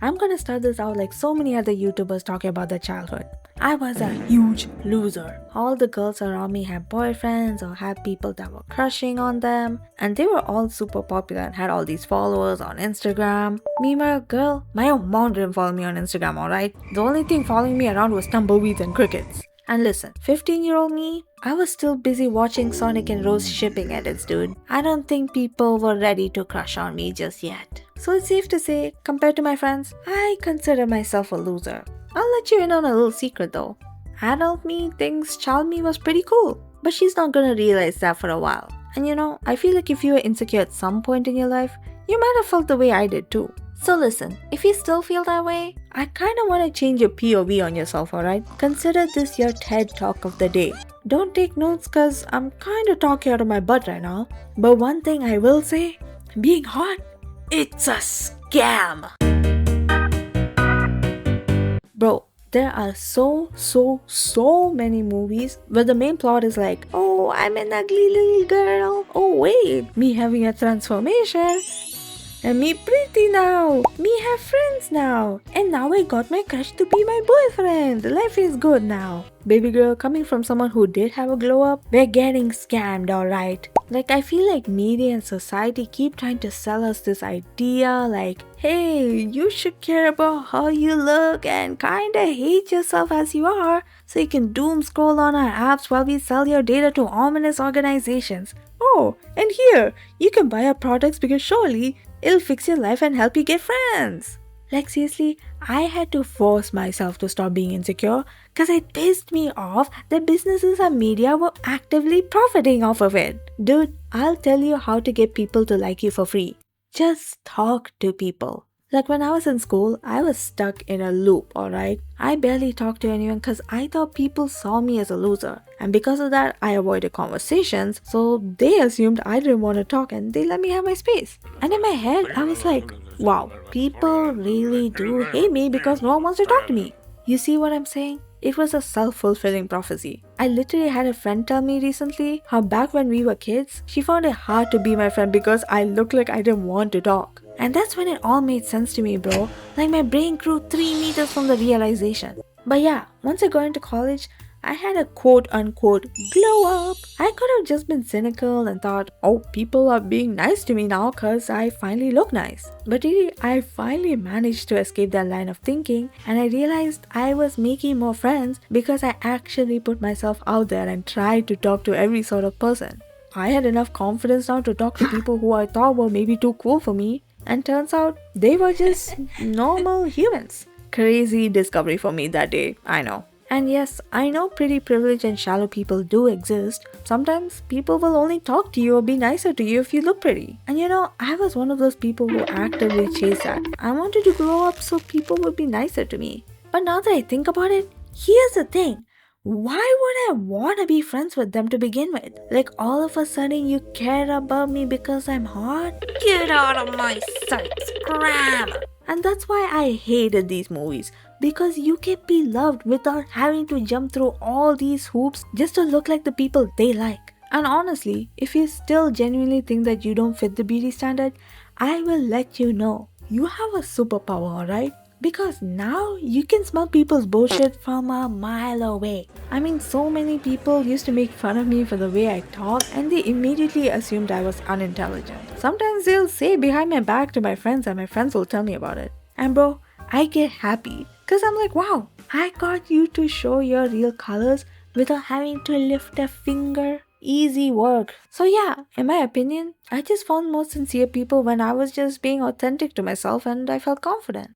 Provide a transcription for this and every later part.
I'm gonna start this out like so many other YouTubers talking about their childhood. I was a huge loser. All the girls around me had boyfriends or had people that were crushing on them, and they were all super popular and had all these followers on Instagram. Meanwhile, girl, my own mom didn't follow me on Instagram, alright? The only thing following me around was tumbleweeds and crickets. And listen, 15-year-old me, I was still busy watching Sonic and Rose shipping edits, dude. I don't think people were ready to crush on me just yet. So it's safe to say, compared to my friends, I consider myself a loser. I'll let you in on a little secret though. Adult me thinks child me was pretty cool, but she's not gonna realize that for a while. And you know, I feel like if you were insecure at some point in your life, you might have felt the way I did too. So listen, if you still feel that way, I kinda wanna change your POV on yourself, alright? Consider this your TED Talk of the day. Don't take notes cause I'm kinda talking out of my butt right now. But one thing I will say, being hot, it's a scam! Bro, there are so many movies where the main plot is like, oh, I'm an ugly little girl. Oh wait, me having a transformation. And me pretty now. Me have friends now. And now I got my crush to be my boyfriend. Life is good now. Baby girl, coming from someone who did have a glow up, we're getting scammed, alright? Like, I feel like media and society keep trying to sell us this idea like, hey, you should care about how you look and kinda hate yourself as you are so you can doom scroll on our apps while we sell your data to ominous organizations. Oh, and here, you can buy our products because surely it'll fix your life and help you get friends. Like seriously, I had to force myself to stop being insecure because it pissed me off that businesses and media were actively profiting off of it. Dude, I'll tell you how to get people to like you for free. Just talk to people. Like when I was in school, I was stuck in a loop, alright? I barely talked to anyone because I thought people saw me as a loser. And because of that, I avoided conversations, so they assumed I didn't want to talk and they let me have my space. And in my head, I was like, wow, people really do hate me because no one wants to talk to me. You see what I'm saying? It was a self-fulfilling prophecy. I literally had a friend tell me recently how back when we were kids, she found it hard to be my friend because I looked like I didn't want to talk. And that's when it all made sense to me, bro. Like my brain grew 3 meters from the realization. But yeah, once I got into college, I had a quote-unquote glow up. I could have just been cynical and thought, oh, people are being nice to me now cause I finally look nice. But really, I finally managed to escape that line of thinking and I realized I was making more friends because I actually put myself out there and tried to talk to every sort of person. I had enough confidence now to talk to people who I thought were maybe too cool for me, and turns out they were just normal humans. Crazy discovery for me that day, I know. And yes, I know pretty privileged and shallow people do exist. Sometimes people will only talk to you or be nicer to you if you look pretty. And you know, I was one of those people who actively chased that. I wanted to grow up so people would be nicer to me. But now that I think about it, here's the thing. Why would I want to be friends with them to begin with? Like all of a sudden you care about me because I'm hot? Get out of my sight, scram! And that's why I hated these movies. Because you can be loved without having to jump through all these hoops just to look like the people they like. And honestly, if you still genuinely think that you don't fit the beauty standard, I will let you know. You have a superpower, alright? Because now you can smell people's bullshit from a mile away. I mean, so many people used to make fun of me for the way I talk and they immediately assumed I was unintelligent. Sometimes they'll say behind my back to my friends and my friends will tell me about it. And bro, I get happy because I'm like, wow, I got you to show your real colors without having to lift a finger. Easy work. So yeah, in my opinion, I just found more sincere people when I was just being authentic to myself and I felt confident.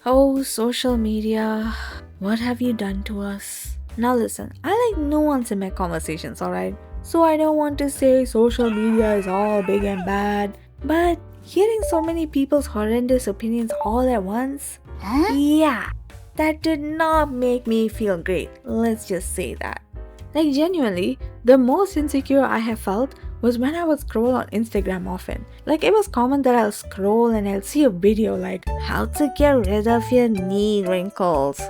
Oh, social media, what have you done to us? Now listen, I like nuance in my conversations, alright? So I don't want to say social media is all big and bad, but hearing so many people's horrendous opinions all at once, yeah, that did not make me feel great, let's just say that. Like genuinely, the most insecure I have felt was when I would scroll on Instagram often. Like it was common that I'll scroll and I'll see a video like how to get rid of your knee wrinkles.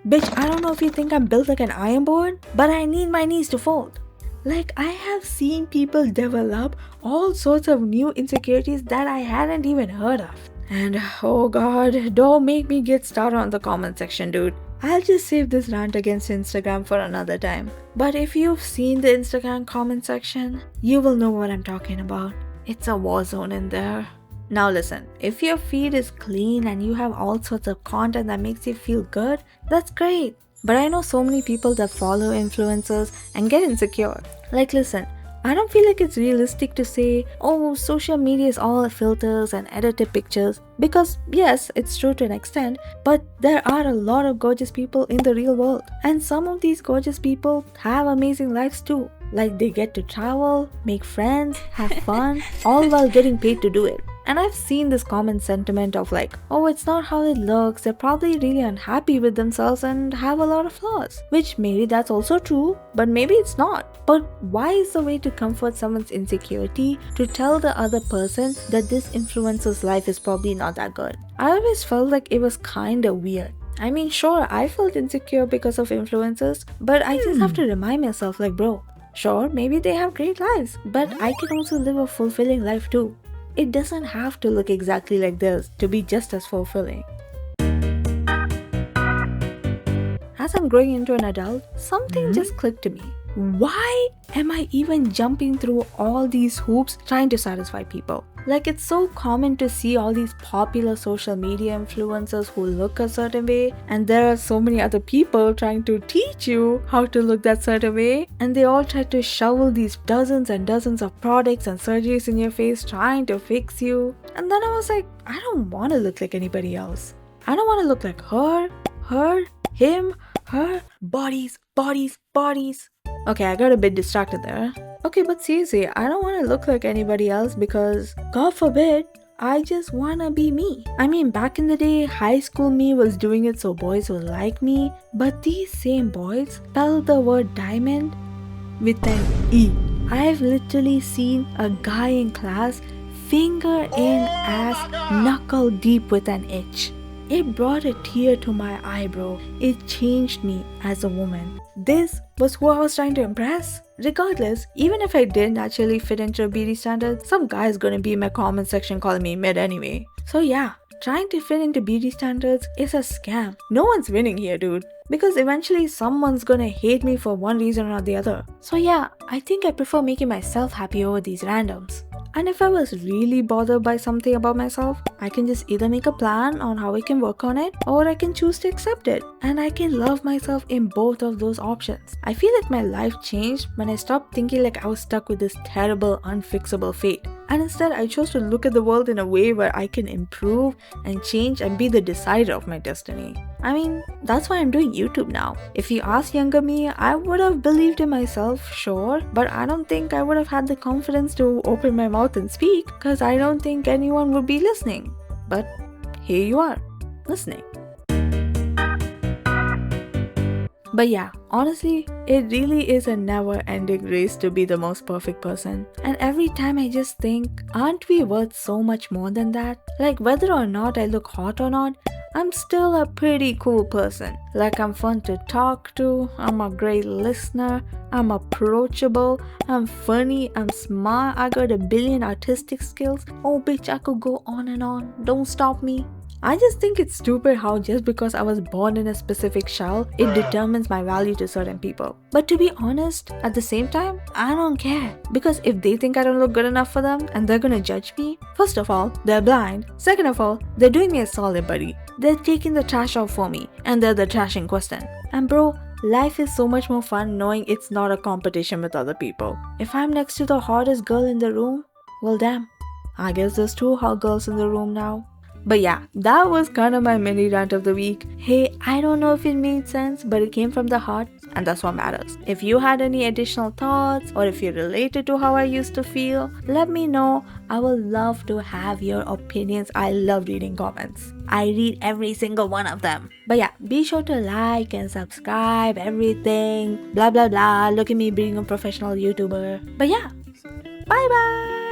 Bitch, I don't know if you think I'm built like an iron board, but I need my knees to fold. Like, I have seen people develop all sorts of new insecurities that I hadn't even heard of. And oh god, don't make me get started on the comment section, dude. I'll just save this rant against Instagram for another time. But if you've seen the Instagram comment section, you will know what I'm talking about. It's a war zone in there. Now listen, if your feed is clean and you have all sorts of content that makes you feel good, that's great. But I know so many people that follow influencers and get insecure. Like listen, I don't feel like it's realistic to say, oh, social media is all filters and edited pictures, because yes, it's true to an extent, but there are a lot of gorgeous people in the real world. And some of these gorgeous people have amazing lives too. Like they get to travel, make friends, have fun, all while getting paid to do it. And I've seen this common sentiment of like, oh, it's not how it looks, they're probably really unhappy with themselves and have a lot of flaws. Which maybe that's also true, but maybe it's not. But why is the way to comfort someone's insecurity to tell the other person that this influencer's life is probably not that good? I always felt like it was kinda weird. I mean, sure, I felt insecure because of influencers, but I just have to remind myself like, bro, sure, maybe they have great lives, but I can also live a fulfilling life too. It doesn't have to look exactly like this to be just as fulfilling. As I'm growing into an adult, something just clicked to me. Why am I even jumping through all these hoops trying to satisfy people? Like, it's so common to see all these popular social media influencers who look a certain way, and there are so many other people trying to teach you how to look that certain way, and they all try to shovel these dozens and dozens of products and surgeries in your face trying to fix you. And then I was like, I don't want to look like anybody else. I don't want to look like her, him, her, bodies. Okay, I got a bit distracted there. Okay, but seriously, I don't want to look like anybody else because, God forbid, I just wanna be me. I mean, back in the day, high school me was doing it so boys would like me, but these same boys spell the word diamond with an E. I've literally seen a guy in class finger in ass knuckle deep with an H. It brought a tear to my eye, bro. It changed me as a woman. This was who I was trying to impress. Regardless, even if I did naturally fit into a beauty standard, some guy's gonna be in my comment section calling me mid anyway. So yeah, trying to fit into beauty standards is a scam. No one's winning here, dude. Because eventually someone's gonna hate me for one reason or the other. So yeah, I think I prefer making myself happy over these randoms. And if I was really bothered by something about myself, I can just either make a plan on how I can work on it, or I can choose to accept it. And I can love myself in both of those options. I feel like my life changed when I stopped thinking like I was stuck with this terrible, unfixable fate. And instead, I chose to look at the world in a way where I can improve and change and be the decider of my destiny. I mean, that's why I'm doing YouTube now. If you ask younger me, I would have believed in myself, sure, but I don't think I would have had the confidence to open my mouth and speak, because I don't think anyone would be listening. But here you are, listening. But yeah, honestly, it really is a never-ending race to be the most perfect person. And every time I just think, aren't we worth so much more than that? Like whether or not I look hot or not, I'm still a pretty cool person. Like I'm fun to talk to, I'm a great listener, I'm approachable, I'm funny, I'm smart, I got a billion artistic skills. Oh bitch, I could go on and on, don't stop me. I just think it's stupid how just because I was born in a specific shell, it determines my value to certain people. But to be honest, at the same time, I don't care. Because if they think I don't look good enough for them and they're gonna judge me, first of all, they're blind. Second of all, they're doing me a solid, buddy. They're taking the trash out for me, and they're the trash in question. And bro, life is so much more fun knowing it's not a competition with other people. If I'm next to the hottest girl in the room, well damn, I guess there's 2 hot girls in the room now. But yeah, that was kind of my mini rant of the week. Hey, I don't know if it made sense, but it came from the heart, and that's what matters. If you had any additional thoughts, or if you related to how I used to feel, let me know. I would love to have your opinions. I love reading comments. I read every single one of them. But yeah, be sure to like and subscribe, everything, blah blah blah. Look at me being a professional YouTuber. But yeah, bye bye!